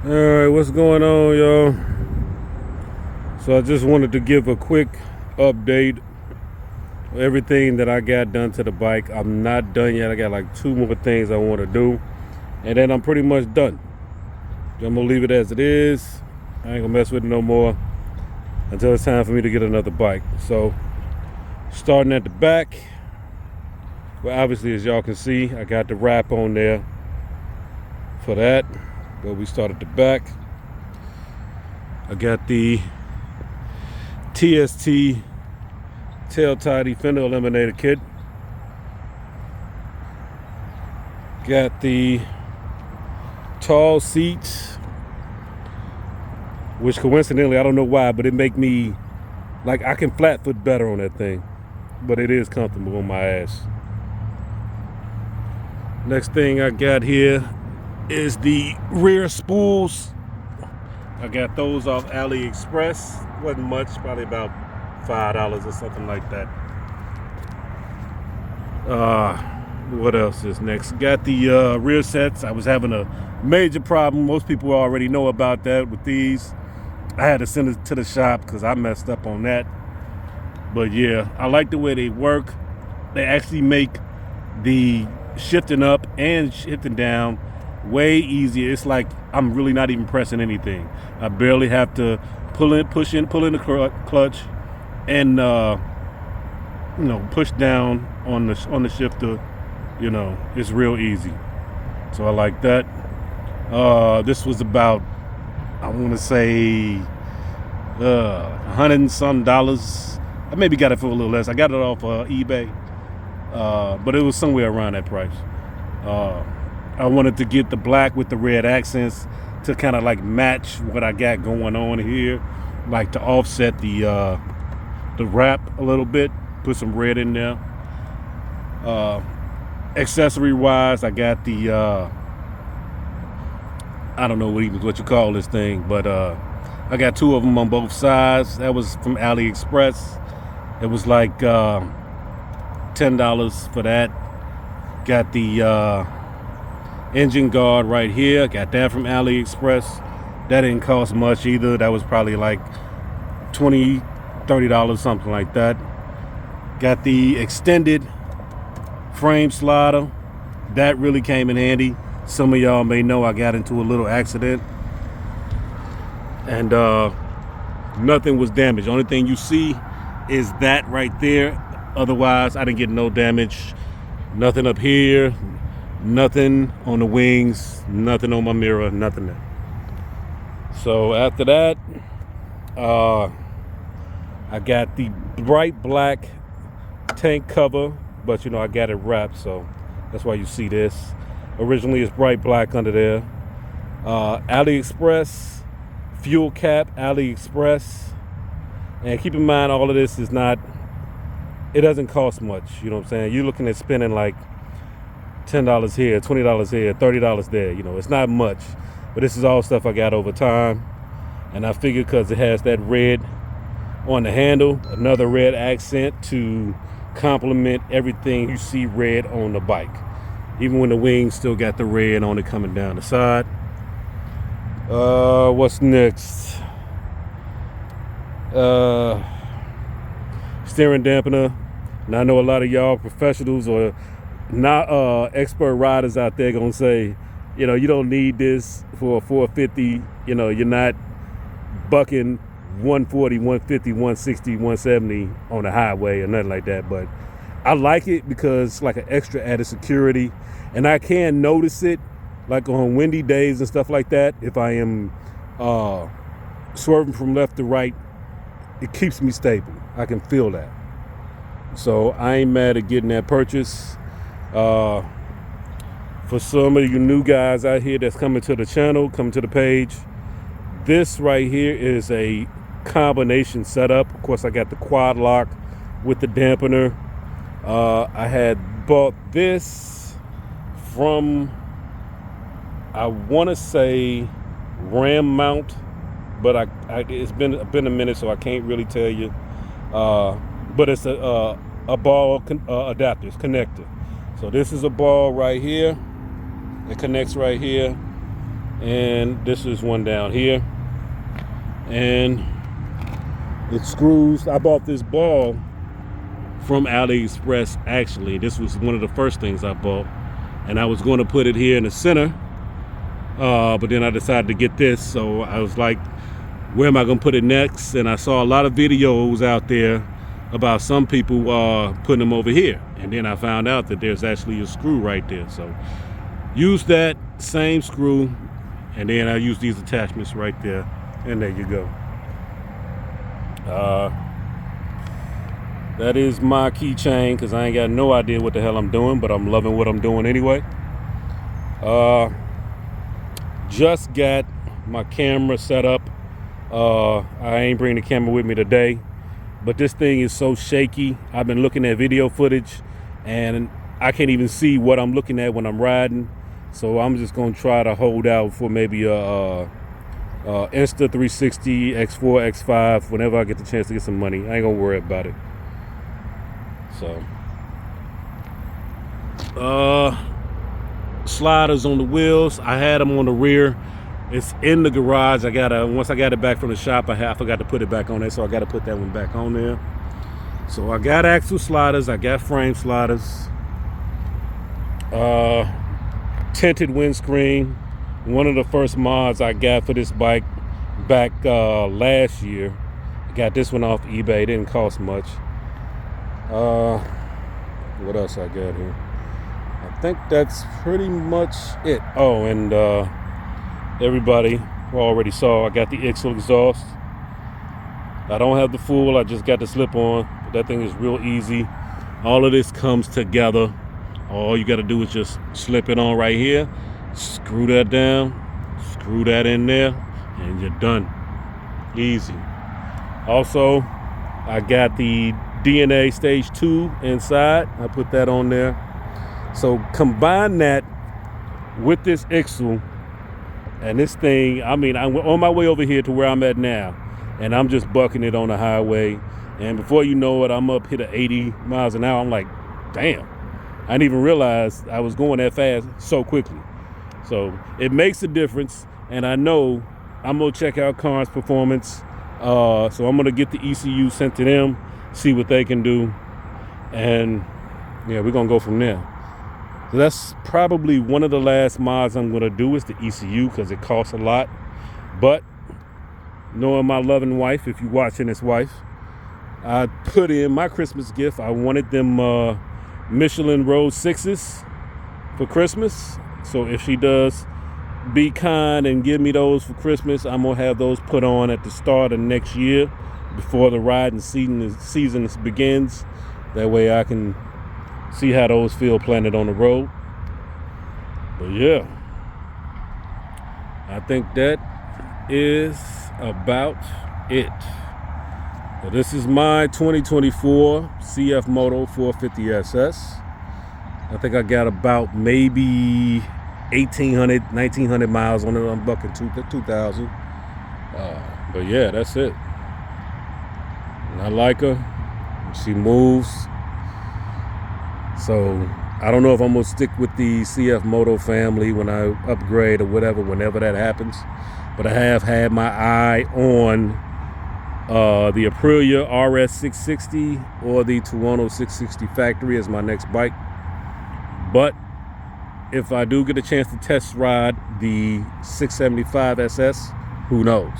Alright, what's going on, y'all? So I just wanted to give a quick update of everything that I got done to the bike. I'm not done yet. I got like 2 more things I want to do, and then I'm pretty much done. I'm gonna leave it as it is. I ain't gonna mess with it no more until it's time for me to get another bike. So starting at the back, well, obviously as y'all can see, I got the wrap on there for that. But we start at the back. I got the TST tail tidy fender eliminator kit. Got the tall seats, which coincidentally, I don't know why, but it make me like I can flat foot better on that thing, but it is comfortable on my ass. Next thing I got here is the rear spools. I got those off AliExpress. Wasn't much, probably about $5 or something like that. What else is next? Got the rear sets. I was having a major problem. Most people already know about that with these. I had to send it to the shop because I messed up on that. But yeah, I like the way they work. They actually make the shifting up and shifting down way easier. It's like I'm really not even pressing anything. I barely have to pull in the clutch, and push down on the shifter. It's real easy. So I like that. This was about, I want to say, $100 and some. I maybe got it for a little less. I got it off eBay, but it was somewhere around that price. I wanted to get the black with the red accents to kind of like match what I got going on here, like to offset the wrap a little bit. Put some red in there. Accessory wise, I got the I don't know what you call this thing, but I got 2 of them on both sides. That was from AliExpress. It was like $10 for that. Got the engine guard right here. Got that from AliExpress. That didn't cost much either. That was probably like $20, $30, something like that. Got the extended frame slider. That really came in handy. Some of y'all may know I got into a little accident and nothing was damaged. Only thing you see is that right there. Otherwise, I didn't get no damage. Nothing up here, nothing on the wings, nothing on my mirror, nothing there. So after that, I got the bright black tank cover, but I got it wrapped, so that's why you see this. Originally it's bright black under there. AliExpress fuel cap, AliExpress. And keep in mind, all of this is not, it doesn't cost much. You know what I'm saying? You're looking at spending like $10 here, $20 here, $30 there. It's not much, but this is all stuff I got over time. And I figured because it has that red on the handle, another red accent to complement everything you see red on the bike. Even when the wings still got the red on it coming down the side. What's next? Steering dampener. And I know a lot of y'all professionals or not expert riders out there gonna say, you don't need this for a 450. You're not bucking 140, 150, 160, 170 on the highway or nothing like that. But I like it because it's like an extra added security, and I can notice it like on windy days and stuff like that. If I am swerving from left to right, it keeps me stable. I can feel that. So I ain't mad at getting that purchase. For some of you new guys out here that's coming to the channel, coming to the page, this right here is a combination setup. Of course, I got the quad lock with the dampener. I had bought this from, I want to say, Ram Mount, but it's been a minute, so I can't really tell you. But it's a ball adapter, it's connector. So this is a ball right here. It connects right here. and this is one down here, and it screws. I bought this ball from AliExpress. Actually, this was one of the first things I bought, and I was going to put it here in the center, but then I decided to get this. So I was like, where am I going to put it next? And I saw a lot of videos out there about some people putting them over here, and then I found out that there's actually a screw right there. So use that same screw, and then I use these attachments right there, and there you go. That is my keychain, because I ain't got no idea what the hell I'm doing, but I'm loving what I'm doing anyway. Just got my camera set up. I ain't bringing the camera with me today, but this thing is so shaky. I've been looking at video footage, and I can't even see what I'm looking at when I'm riding. So I'm just gonna try to hold out for maybe a Insta360 X4 X5 whenever I get the chance to get some money. I ain't gonna worry about it. So sliders on the wheels. I had them on the rear. It's in the garage. Once I got it back from the shop, I forgot to put it back on there, so I got to put that one back on there. So I got axle sliders, I got frame sliders, tinted windscreen. One of the first mods I got for this bike back last year. I got this one off eBay. It didn't cost much. What else I got here? I think that's pretty much it. Oh, and everybody already saw I got the Ixel exhaust. I don't have the full, I just got the slip on, but that thing is real easy. All of this comes together. All you got to do is just slip it on right here, screw that down, screw that in there, and you're done. Easy. Also, I got the DNA stage 2 inside. I put that on there. So combine that with this Ixel and this thing. I mean, I'm on my way over here to where I'm at now, and I'm just bucking it on the highway. And before you know it, I'm up here to 80 miles an hour. I'm like, damn, I didn't even realize I was going that fast so quickly. So it makes a difference, and I know I'm gonna check out Karn's performance. So I'm gonna get the ECU sent to them, see what they can do, and yeah, we're gonna go from there. So that's probably one of the last mods I'm gonna do is the ECU, because it costs a lot. But knowing my loving wife, if you're watching this, wife, I put in my Christmas gift. I wanted them Michelin Road 6s for Christmas. So if she does be kind and give me those for Christmas, I'm gonna have those put on at the start of next year before the riding season begins. That way I can see how those feel planted on the road. But yeah, I think that is about it. So this is my 2024 CF Moto 450 SS. I think I got about maybe 1,800, 1,900 miles on it. I'm bucking 2,000. But yeah, that's it. And I like her. She moves. So I don't know if I'm gonna stick with the CF Moto family when I upgrade or whatever, whenever that happens. But I have had my eye on the Aprilia RS 660 or the Tuono 660 Factory as my next bike. But if I do get a chance to test ride the 675 SS, who knows?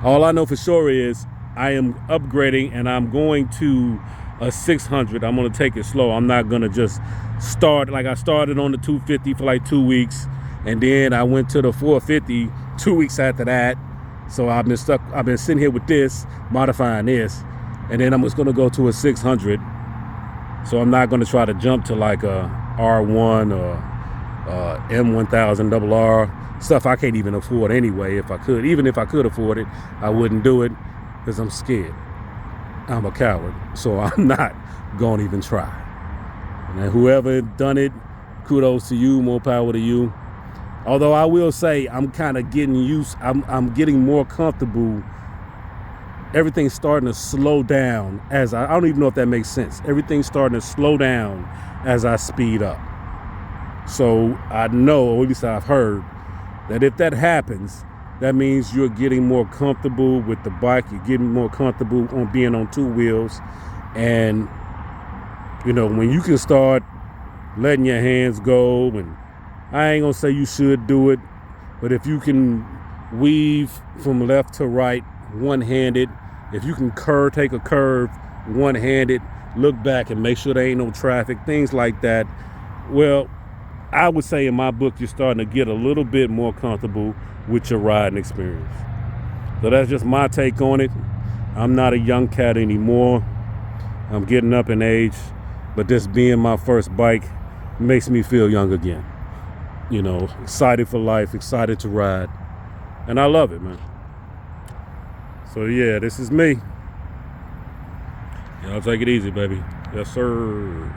All I know for sure is I am upgrading, and I'm going to a 600. I'm going to take it slow. I'm not going to just start like I started on the 250 for like 2 weeks, and then I went to the 450 2 weeks after that. So I've been sitting here with this, modifying this, and then I'm just going to go to a 600. So I'm not going to try to jump to like a R1 or M1000 RR, stuff I can't even afford anyway. If I could, even if I could afford it, I wouldn't do it because I'm scared. I'm a coward, so I'm not going to even try. And whoever done it, kudos to you, more power to you. Although I will say I'm kind of getting used, I'm getting more comfortable. Everything's starting to slow down as I don't even know if that makes sense. Everything's starting to slow down as I speed up. So I know, or at least I've heard, that if that happens, that means you're getting more comfortable with the bike. You're getting more comfortable on being on two wheels. And, when you can start letting your hands go, and I ain't gonna say you should do it, but if you can weave from left to right one-handed, if you can take a curve one-handed, look back and make sure there ain't no traffic, things like that, well, I would say in my book you're starting to get a little bit more comfortable with your riding experience. So that's just my take on it. I'm not a young cat anymore. I'm getting up in age, but this being my first bike makes me feel young again. Excited for life, excited to ride, and I love it, man. So yeah, this is me. Y'all take it easy, baby. Yes, sir.